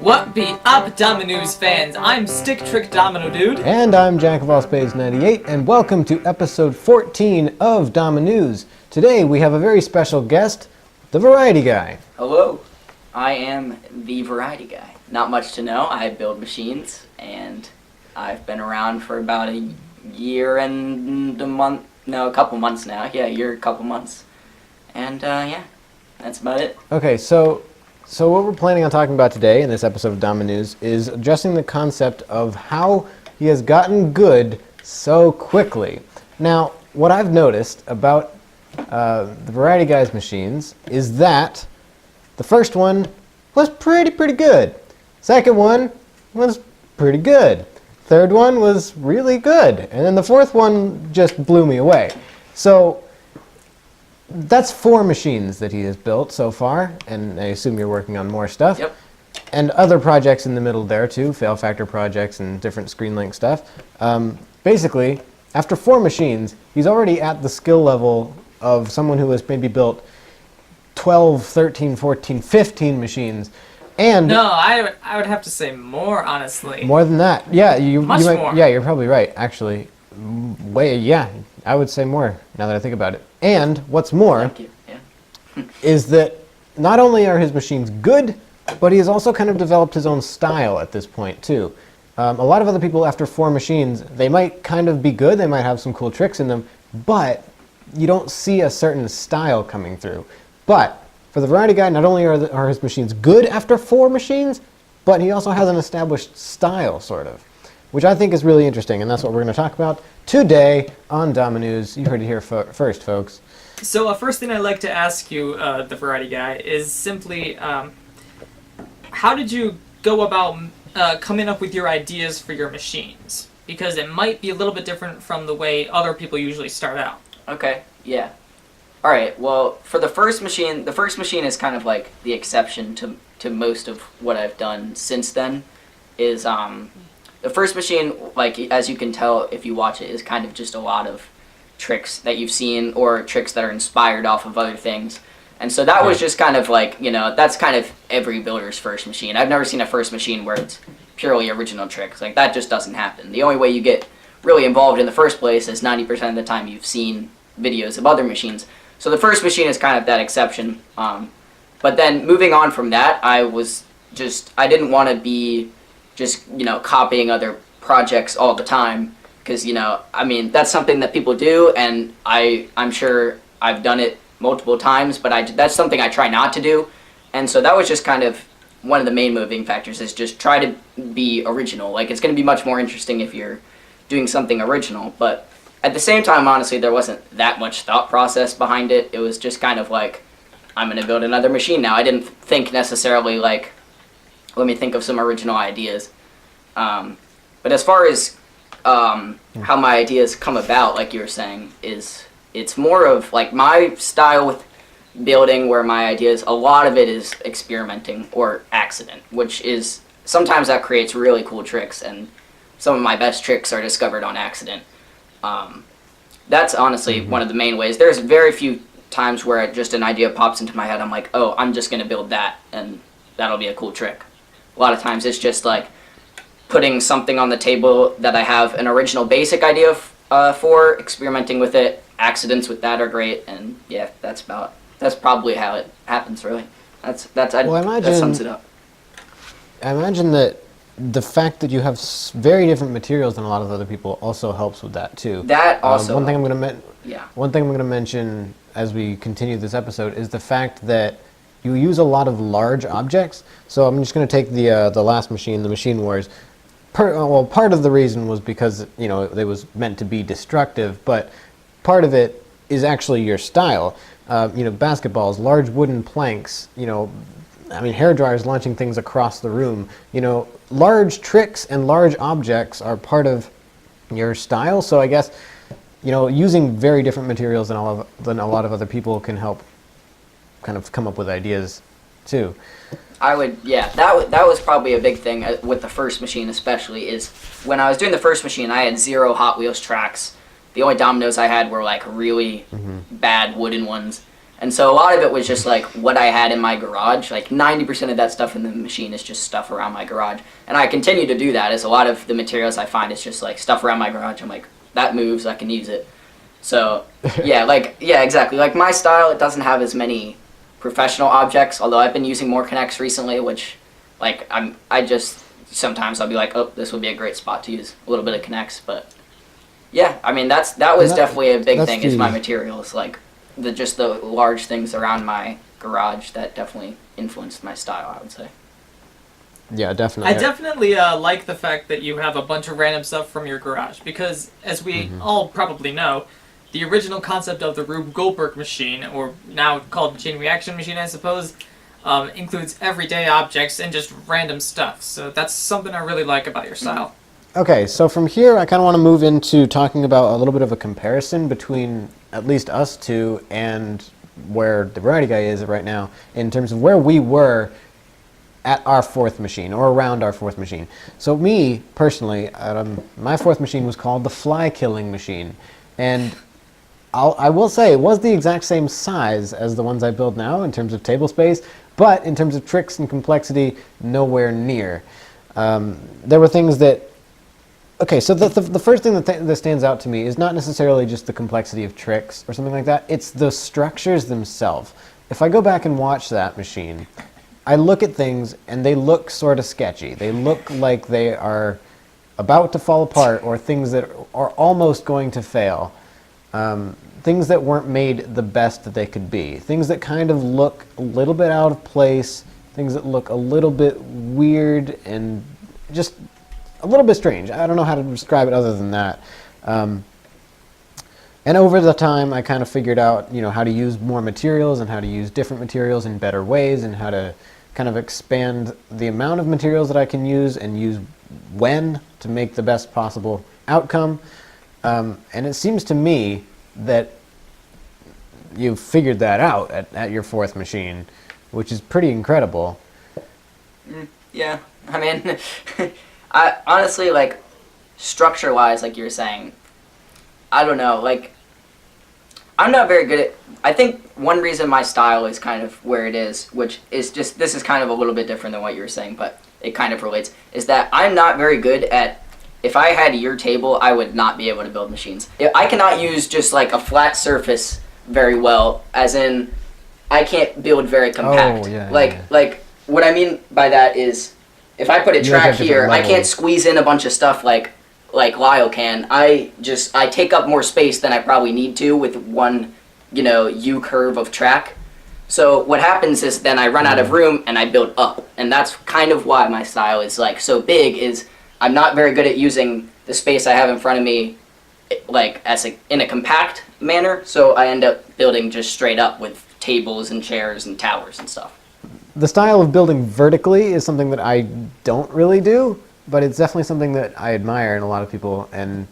What be up, DomiNews fans? I'm StickTrickDominoDude. And I'm JackofAllSpades98, and welcome to episode 14 of DomiNews. Today we have a very special guest, the Variety Guy. Hello, I am the Variety Guy. Not much to know. I build machines, and I've been around for about a year and a month. No, a couple months now. Yeah, a year, a couple months. And yeah, that's about it. Okay, so what we're planning on talking about today in this episode of DomiNews is addressing the concept of how he has gotten good so quickly. Now, what I've noticed about the Variety Guy's machines is that the first one was pretty good. Second one was pretty good. Third one was really good. And then the fourth one just blew me away. So that's 4 machines that he has built so far, and I assume you're working on more stuff. Yep. And other projects in the middle there too, fail factor projects and different screen link stuff. Basically, after 4 machines, he's already at the skill level of someone who has maybe built 12, 13, 14, 15 machines. And No, I would have to say more, honestly. more than that. Yeah, Much might, more. Yeah, you're probably right, actually. Yeah, I would say more now that I think about it. And what's more Thank you. Yeah. is that not only are his machines good, but he has also kind of developed his own style at this point too. A lot of other people after 4 machines, they might kind of be good, they might have some cool tricks in them, but you don't see a certain style coming through. But for the Variety Guy, not only are his machines good after 4 machines, but he also has an established style, sort of, which I think is really interesting, and that's what we're going to talk about today on DomiNews. You heard it here first, folks. So, first thing I'd like to ask you, the Variety Guy, is simply, how did you go about coming up with your ideas for your machines? Because it might be a little bit different from the way other people usually start out. Okay. Yeah. All right. Well, for the first machine is kind of like the exception to most of what I've done since then. Is the first machine, like, as you can tell if you watch it, is kind of just a lot of tricks that you've seen or tricks that are inspired off of other things. And so that was just kind of like, that's kind of every builder's first machine. I've never seen a first machine where it's purely original tricks. Like, that just doesn't happen. The only way you get really involved in the first place is 90% of the time you've seen videos of other machines. So the first machine is kind of that exception. But then moving on from that, I didn't want to be just, copying other projects all the time, because, that's something that people do, and I'm sure I've done it multiple times, but that's something I try not to do. And so that was just kind of one of the main moving factors, is just try to be original. Like, it's going to be much more interesting if you're doing something original, but at the same time, honestly, there wasn't that much thought process behind it. It was just kind of like, I'm going to build another machine now. I didn't think necessarily like, let me think of some original ideas. But as far as how my ideas come about, like you were saying, it's more of like my style with building, where my ideas, a lot of it is experimenting or accident, which is sometimes that creates really cool tricks, and some of my best tricks are discovered on accident. That's honestly one of the main ways. There's very few times where just an idea pops into my head. I'm like, oh, I'm just going to build that, and that'll be a cool trick. A lot of times it's just like putting something on the table that I have an original basic idea for, experimenting with it. Accidents with that are great, and yeah, that's probably how it happens, really. That sums it up. I imagine that the fact that you have very different materials than a lot of other people also helps with that too. That also. One thing I'm going to mention as we continue this episode is the fact that you use a lot of large objects. So I'm just going to take the last machine, the Machine Wars. Part of the reason was because it was meant to be destructive, but part of it is actually your style. Basketballs, large wooden planks. Hair dryers launching things across the room. Large tricks and large objects are part of your style. So I guess using very different materials than a lot of other people can help kind of come up with ideas too. That was probably a big thing with the first machine, especially, is when I was doing the first machine, I had 0 Hot Wheels tracks. The only dominoes I had were like really bad wooden ones. And so a lot of it was just like what I had in my garage. Like 90% of that stuff in the machine is just stuff around my garage. And I continue to do that, as a lot of the materials I find is just like stuff around my garage. I'm like, that moves, I can use it. So yeah, exactly. Like my style, it doesn't have as many professional objects, although I've been using more Connects recently, which like sometimes I'll be like, oh, this would be a great spot to use a little bit of Connects. But yeah, I mean, that was definitely a big thing, is my materials, like just the large things around my garage that definitely influenced my style, I would say. Yeah, definitely. I definitely like the fact that you have a bunch of random stuff from your garage, because as we all probably know, the original concept of the Rube Goldberg machine, or now called chain reaction machine, I suppose, includes everyday objects and just random stuff. So that's something I really like about your style. Okay, so from here, I kind of want to move into talking about a little bit of a comparison between at least us two and where the Variety Guy is right now, in terms of where we were at our fourth machine, or around our fourth machine. So me, personally, my fourth machine was called the Fly Killing Machine. And I will say, it was the exact same size as the ones I build now in terms of table space, but in terms of tricks and complexity, nowhere near. There were things that... Okay, so the first thing that stands out to me is not necessarily just the complexity of tricks or something like that. It's the structures themselves. If I go back and watch that machine, I look at things and they look sort of sketchy. They look like they are about to fall apart, or things that are almost going to fail. Things that weren't made the best that they could be. Things that kind of look a little bit out of place. Things that look a little bit weird and just a little bit strange. I don't know how to describe it other than that. And over the time, I kind of figured out, how to use more materials and how to use different materials in better ways, and how to kind of expand the amount of materials that I can use and use when to make the best possible outcome. And it seems to me that you've figured that out at your fourth machine, which is pretty incredible. Yeah, I mean, I honestly, like, structure-wise, like you were saying, I don't know, like, I'm not very good at... I think one reason my style is kind of where it is, which is just... This is kind of a little bit different than what you were saying, but it kind of relates, is that I'm not very good at... If I had your table, I would not be able to build machines. I cannot use just, like, a flat surface very well, as in, I can't build very compact. Oh, yeah, like, what I mean by that is, if I put a track here, I can't squeeze in a bunch of stuff like Lyle can. I take up more space than I probably need to with one, U-curve of track. So what happens is then I run out of room and I build up. And that's kind of why my style is, like, so big, is I'm not very good at using the space I have in front of me, like, in a compact manner. So I end up building just straight up with tables and chairs and towers and stuff. The style of building vertically is something that I don't really do, but it's definitely something that I admire in a lot of people, and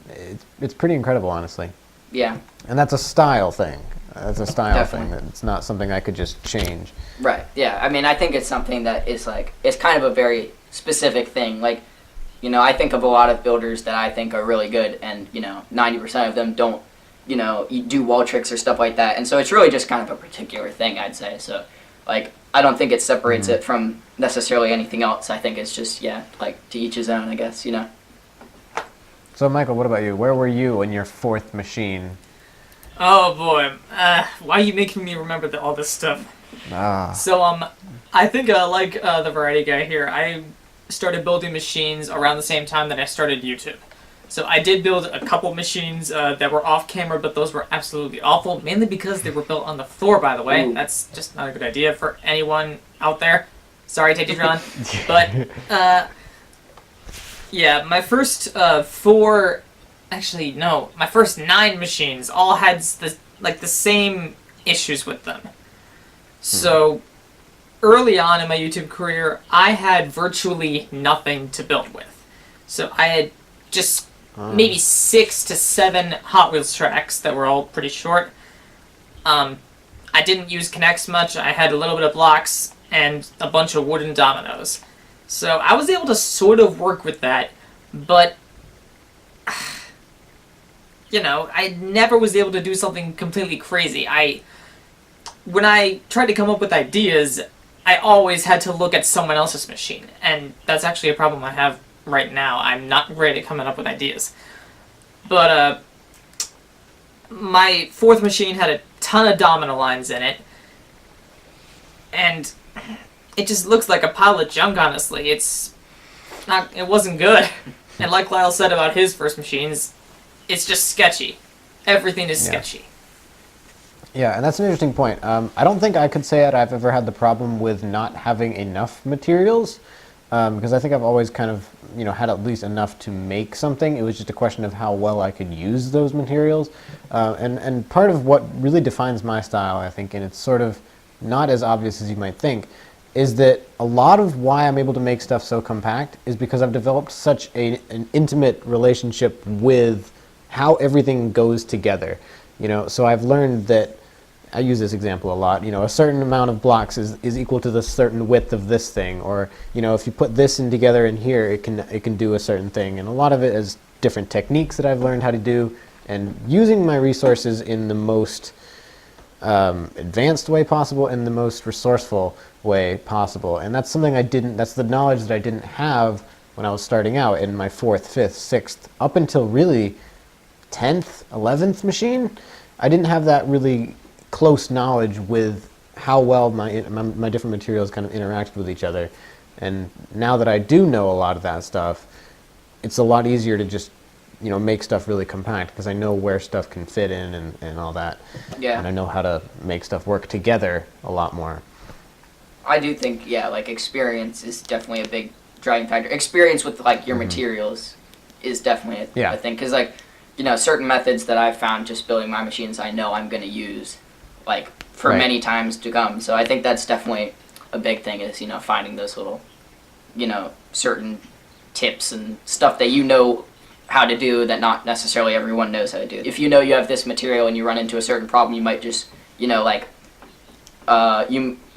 it's pretty incredible, honestly. Yeah. And that's a style thing. That's a style Definitely. thing. It's not something I could just change. Right, yeah. I mean, I think it's something that is, like, it's kind of a very specific thing. Like, I think of a lot of builders that I think are really good, and, 90% of them don't, do wall tricks or stuff like that. And so it's really just kind of a particular thing, I'd say. So, like, I don't think it separates it from necessarily anything else. I think it's just, like, to each his own, I guess, So, Michael, what about you? Where were you in your fourth machine? Oh boy, why are you making me remember all this stuff? So, I think, like the Variety Guy here, I started building machines around the same time that I started YouTube. So I did build a couple machines that were off camera, but those were absolutely awful, mainly because they were built on the floor, by the way. Ooh. That's just not a good idea for anyone out there. Sorry, Tatron. But, yeah, my first my first 9 machines all had the same issues with them. So early on in my YouTube career, I had virtually nothing to build with. So I had just maybe 6 to 7 Hot Wheels tracks that were all pretty short. I didn't use Connects much. I had a little bit of blocks and a bunch of wooden dominoes. So I was able to sort of work with that, but I never was able to do something completely crazy. when I tried to come up with ideas, I always had to look at someone else's machine, and that's actually a problem I have right now. I'm not great at coming up with ideas. But my fourth machine had a ton of domino lines in it, and it just looks like a pile of junk, honestly. It wasn't good. And like Lyle said about his first machines, it's just sketchy. Everything is sketchy. Yeah, and that's an interesting point. I don't think I could say that I've ever had the problem with not having enough materials, because I think I've always kind of, had at least enough to make something. It was just a question of how well I could use those materials. And part of what really defines my style, I think, and it's sort of not as obvious as you might think, is that a lot of why I'm able to make stuff so compact is because I've developed such an intimate relationship with how everything goes together. So I've learned that, I use this example a lot, a certain amount of blocks is equal to the certain width of this thing, or if you put this in together in here, it can do a certain thing. And a lot of it is different techniques that I've learned how to do, and using my resources in the most advanced way possible and the most resourceful way possible. And that's something that's the knowledge that I didn't have when I was starting out in my 4th, 5th, 6th, up until really 10th, 11th machine. I didn't have that really close knowledge with how well my different materials kind of interacted with each other. And now that I do know a lot of that stuff, it's a lot easier to just make stuff really compact, because I know where stuff can fit in and all that. Yeah. And I know how to make stuff work together a lot more. I do think, like experience is definitely a big driving factor. Experience with like your materials is definitely a thing, because like, certain methods that I've found just building my machines, I know I'm going to use like for many times to come. So I think that's definitely a big thing, is finding those little certain tips and stuff that how to do that not necessarily everyone knows how to do. If you have this material and you run into a certain problem, you might just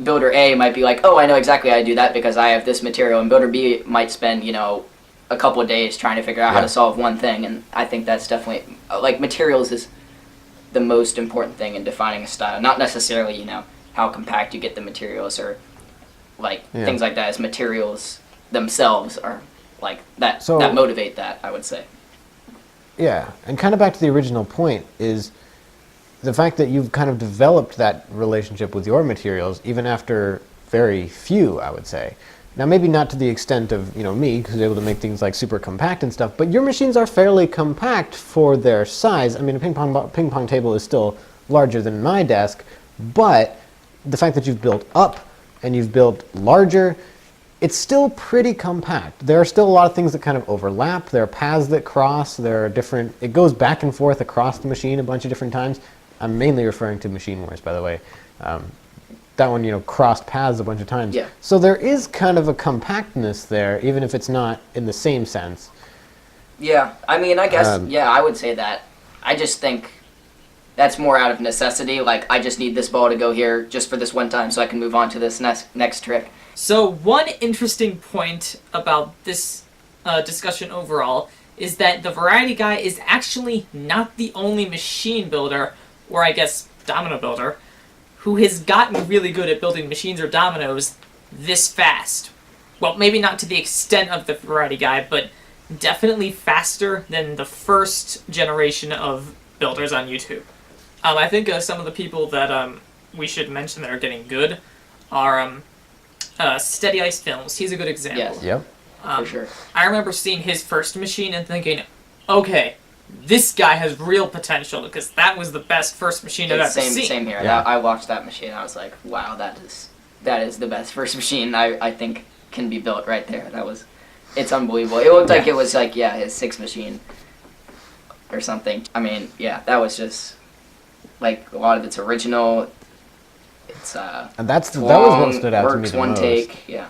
builder A might be like, oh, I know exactly how to do that because I have this material, and builder B might spend a couple of days trying to figure out how to solve one thing. And I think that's definitely like materials is the most important thing in defining a style, not necessarily how compact you get the materials or like things like that. As materials themselves are like that that motivate that, I would say. Yeah, and kind of back to the original point is the fact that you've kind of developed that relationship with your materials even after very few, I would say. Now, maybe not to the extent of, me, who's able to make things like super compact and stuff, but your machines are fairly compact for their size. I mean, a ping pong table is still larger than my desk, but the fact that you've built up and you've built larger, it's still pretty compact. There are still a lot of things that kind of overlap. There are paths that cross. There are different, it goes back and forth across the machine a bunch of different times. I'm mainly referring to Machine Wars, by the way. That one, crossed paths a bunch of times. Yeah. So there is kind of a compactness there, even if it's not in the same sense. Yeah, I mean, I guess, I would say that. I just think that's more out of necessity. Like, I just need this ball to go here just for this one time so I can move on to this next trick. So one interesting point about this discussion overall is that the Variety Guy is actually not the only machine builder, or I guess domino builder, who has gotten really good at building machines or dominoes this fast. Well, maybe not to the extent of the Variety Guy, but definitely faster than the first generation of builders on YouTube. I think some of the people that we should mention that are getting good are SteadyIceFilms. He's a good example. Yes. Yep. For sure. I remember seeing his first machine and thinking, okay, this guy has real potential, because that was the best first machine I've ever seen. Same here. Yeah. I watched that machine and I was like, wow, that is the best first machine I think can be built right there. It's unbelievable. It looked like it was like, his 6th machine or something. I mean, that was just like a lot of it's original. It's And that was long, what stood out to me works the one most. take. Yeah.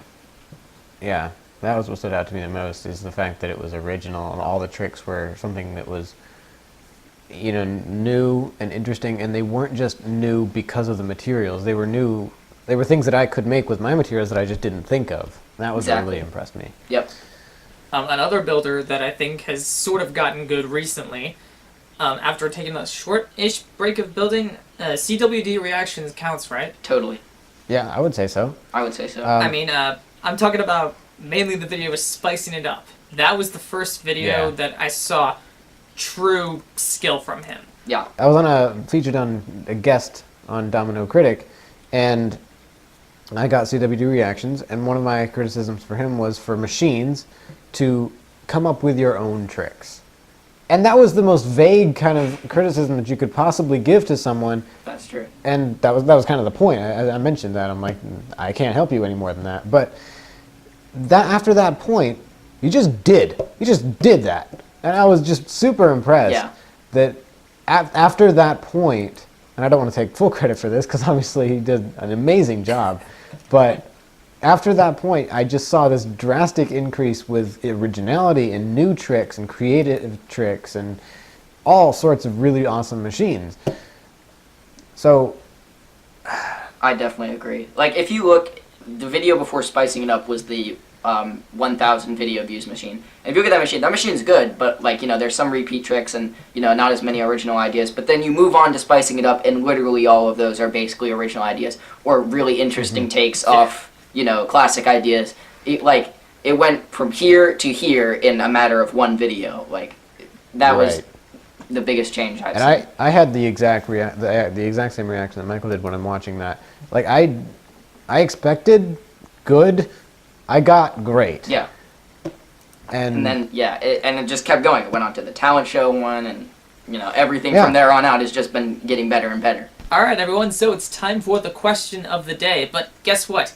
Yeah, that was what stood out to me the most, is the fact that it was original and all the tricks were something that was, new and interesting, and they weren't just new because of the materials. They were new. They were things that I could make with my materials that I just didn't think of. That was what really impressed me. Yep. Another builder that I think has sort of gotten good recently after taking a short-ish break of building, CWD reactions counts, right? Totally. Yeah, I would say so. I would say so. I mean, I'm talking about mainly the video with spicing it up. That was the first video that I saw true skill from him. Yeah. I was featured on a guest on Domino Critic, and I got CWD reactions, and one of my criticisms for him was for machines to come up with your own tricks. And that was the most vague kind of criticism that you could possibly give to someone. That's true. And that was kind of the point. I mentioned that. I'm like, I can't help you any more than that. But after that point, you just did. You just did that. And I was just super impressed that after that point, and I don't want to take full credit for this because obviously he did an amazing job, but after that point, I just saw this drastic increase with originality and new tricks and creative tricks and all sorts of really awesome machines. So I definitely agree. Like, if you look, the video before spicing it up was the 1,000 video views machine. And if you look at that machine's good, but, like, you know, there's some repeat tricks and, you know, not as many original ideas. But then you move on to spicing it up, and literally all of those are basically original ideas or really interesting takes off, you know, classic ideas. It went from here to here in a matter of one video. Like, that was the biggest change I've seen. I had the exact same reaction that Michael did when I'm watching that. Like, I expected good, I got great. Yeah. And then, it just kept going. It went on to the talent show one, and, you know, everything from there on out has just been getting better and better. Alright, everyone, so it's time for the question of the day. But guess what?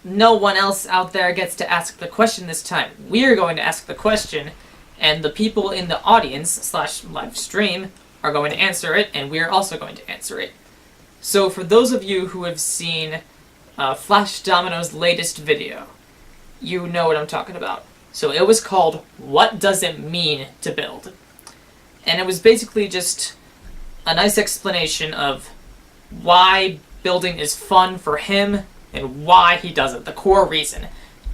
No one else out there gets to ask the question this time. We're going to ask the question, and the people in the audience / live stream are going to answer it, and we're also going to answer it. So for those of you who have seen Flash Domino's latest video, you know what I'm talking about. So it was called, What Does It Mean to Build? And it was basically just a nice explanation of why building is fun for him and why he does it, the core reason.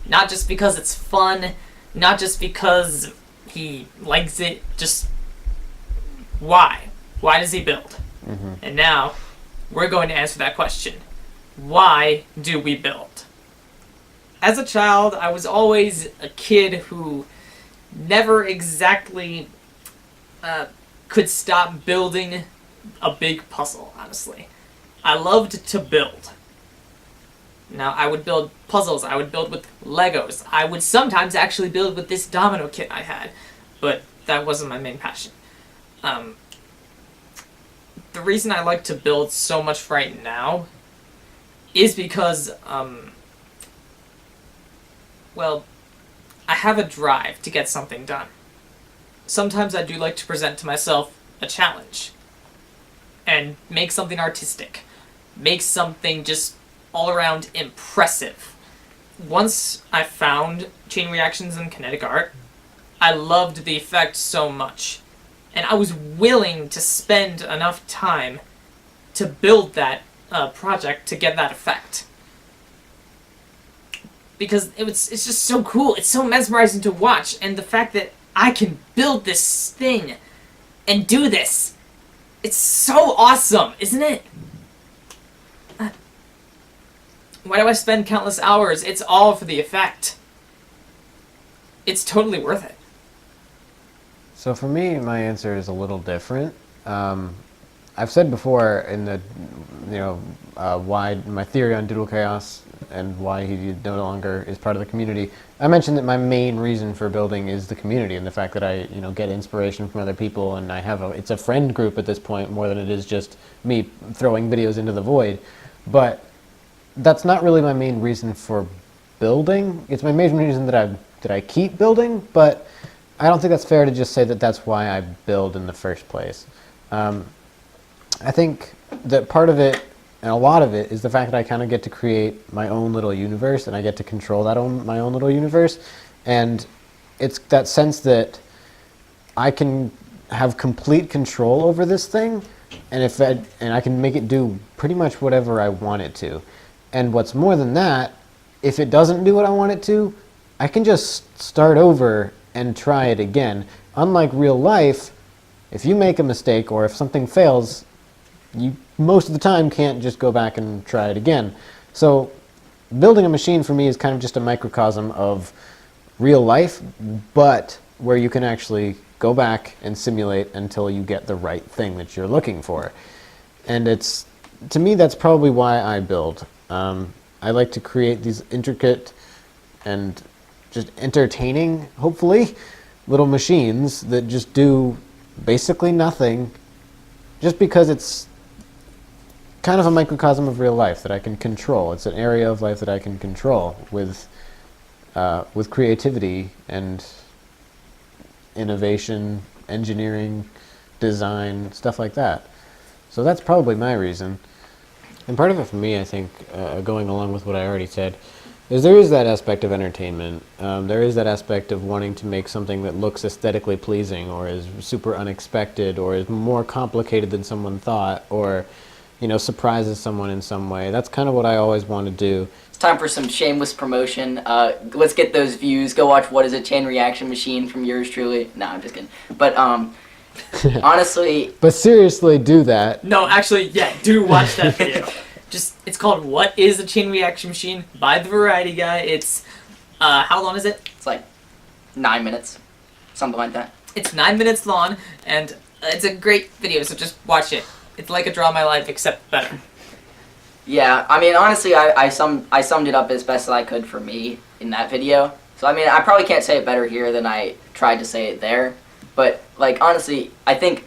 Not just because it's fun, not just because he likes it, just why? Why does he build? Mm-hmm. And now, we're going to answer that question. Why do we build? As a child, I was always a kid who never exactly could stop building a big puzzle, honestly. I loved to build. Now, I would build puzzles, I would build with Legos, I would sometimes actually build with this domino kit I had, but that wasn't my main passion. The reason I like to build so much right now is because, well, I have a drive to get something done. Sometimes I do like to present to myself a challenge and make something artistic, make something just all around impressive. Once I found chain reactions and kinetic art, I loved the effect so much, and I was willing to spend enough time to build that project to get that effect. Because it's just so cool, it's so mesmerizing to watch, and the fact that I can build this thing and do this, it's so awesome, isn't it? Why do I spend countless hours? It's all for the effect. It's totally worth it. So for me, my answer is a little different. I've said before in the, why my theory on Doodle Chaos and why he no longer is part of the community. I mentioned that my main reason for building is the community and the fact that I, get inspiration from other people, and I have it's a friend group at this point more than it is just me throwing videos into the void. But that's not really my main reason for building. It's my main reason that I keep building, but I don't think that's fair to just say that that's why I build in the first place. I think that part of it, and a lot of it, is the fact that I kind of get to create my own little universe, and I get to control my own little universe, and it's that sense that I can have complete control over this thing, and I can make it do pretty much whatever I want it to. And what's more than that, if it doesn't do what I want it to, I can just start over and try it again. Unlike real life, if you make a mistake or if something fails, you most of the time can't just go back and try it again. So building a machine for me is kind of just a microcosm of real life, but where you can actually go back and simulate until you get the right thing that you're looking for. And it's, to me, that's probably why I build. I like to create these intricate and just entertaining, hopefully, little machines that just do basically nothing, just because it's kind of a microcosm of real life that I can control. It's an area of life that I can control with creativity and innovation, engineering, design, stuff like that. So that's probably my reason. And part of it for me, I think, going along with what I already said, is there is that aspect of entertainment. There is that aspect of wanting to make something that looks aesthetically pleasing or is super unexpected or is more complicated than someone thought or, you know, surprises someone in some way. That's kind of what I always want to do. It's time for some shameless promotion. Let's get those views. Go watch What is a Chain Reaction Machine from yours truly. No, I'm just kidding. But honestly... But seriously, do that. No, actually, yeah, do watch that video. It's called What is a Chain Reaction Machine by The Variety Guy. It's, how long is it? It's like 9 minutes. Something like that. It's 9 minutes long, and it's a great video, so just watch it. It's like a Draw My Life, except better. Yeah, I mean, honestly, I summed it up as best as I could for me in that video. So, I mean, I probably can't say it better here than I tried to say it there. But, like, honestly, I think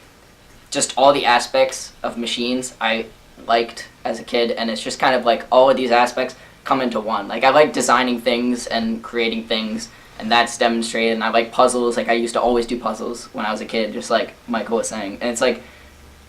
just all the aspects of machines I liked as a kid, and it's just kind of like all of these aspects come into one. Like, I like designing things and creating things, and that's demonstrated, and I like puzzles. Like, I used to always do puzzles when I was a kid, just like Michael was saying. And it's like,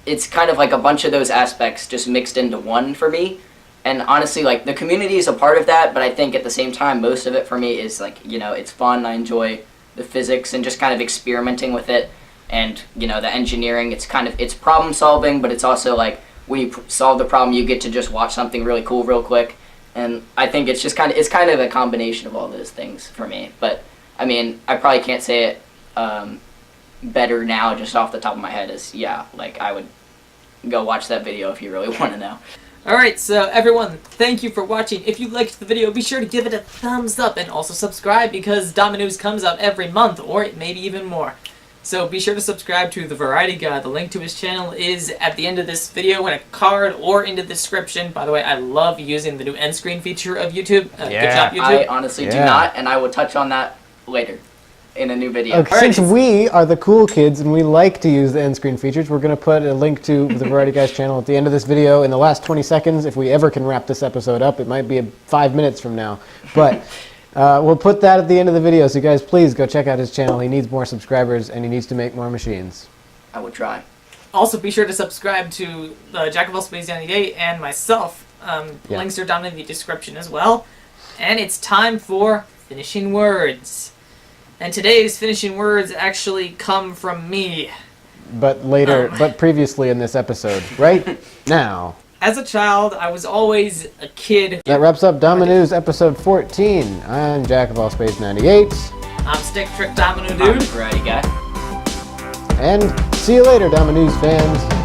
it's kind of like a bunch of those aspects just mixed into one for me. And honestly, like, the community is a part of that, but I think at the same time, most of it for me is like, you know, it's fun. I enjoy the physics and just kind of experimenting with it. And, you know, the engineering, it's kind of, it's problem solving, but it's also like, when you solve the problem, you get to just watch something really cool real quick. And I think it's just kind of a combination of all those things for me. But, I mean, I probably can't say it better now just off the top of my head as, yeah, like, I would go watch that video if you really want to know. Alright, so everyone, thank you for watching. If you liked the video, be sure to give it a thumbs up and also subscribe because DomiNews comes out every month, or maybe even more. So be sure to subscribe to The Variety Guy. The link to his channel is at the end of this video in a card or in the description. By the way, I love using the new end screen feature of YouTube. Good job, YouTube. I honestly do not, and I will touch on that later in a new video. Okay, since we are the cool kids and we like to use the end screen features, we're going to put a link to The Variety Guy's channel at the end of this video in the last 20 seconds. If we ever can wrap this episode up, it might be 5 minutes from now. But we'll put that at the end of the video, so you guys please go check out his channel. He needs more subscribers and he needs to make more machines. I will try. Also, be sure to subscribe to Jack of all Spades 98 and myself. Links are down in the description as well. And it's time for finishing words. And today's finishing words actually come from me. But later, but previously in this episode, right now. As a child, I was always a kid. That wraps up DomiNews episode 14. I'm Jack of all Spades 98. I'm StickTrickDominoDude. I'm the Variety Guy. And see you later, DomiNews fans.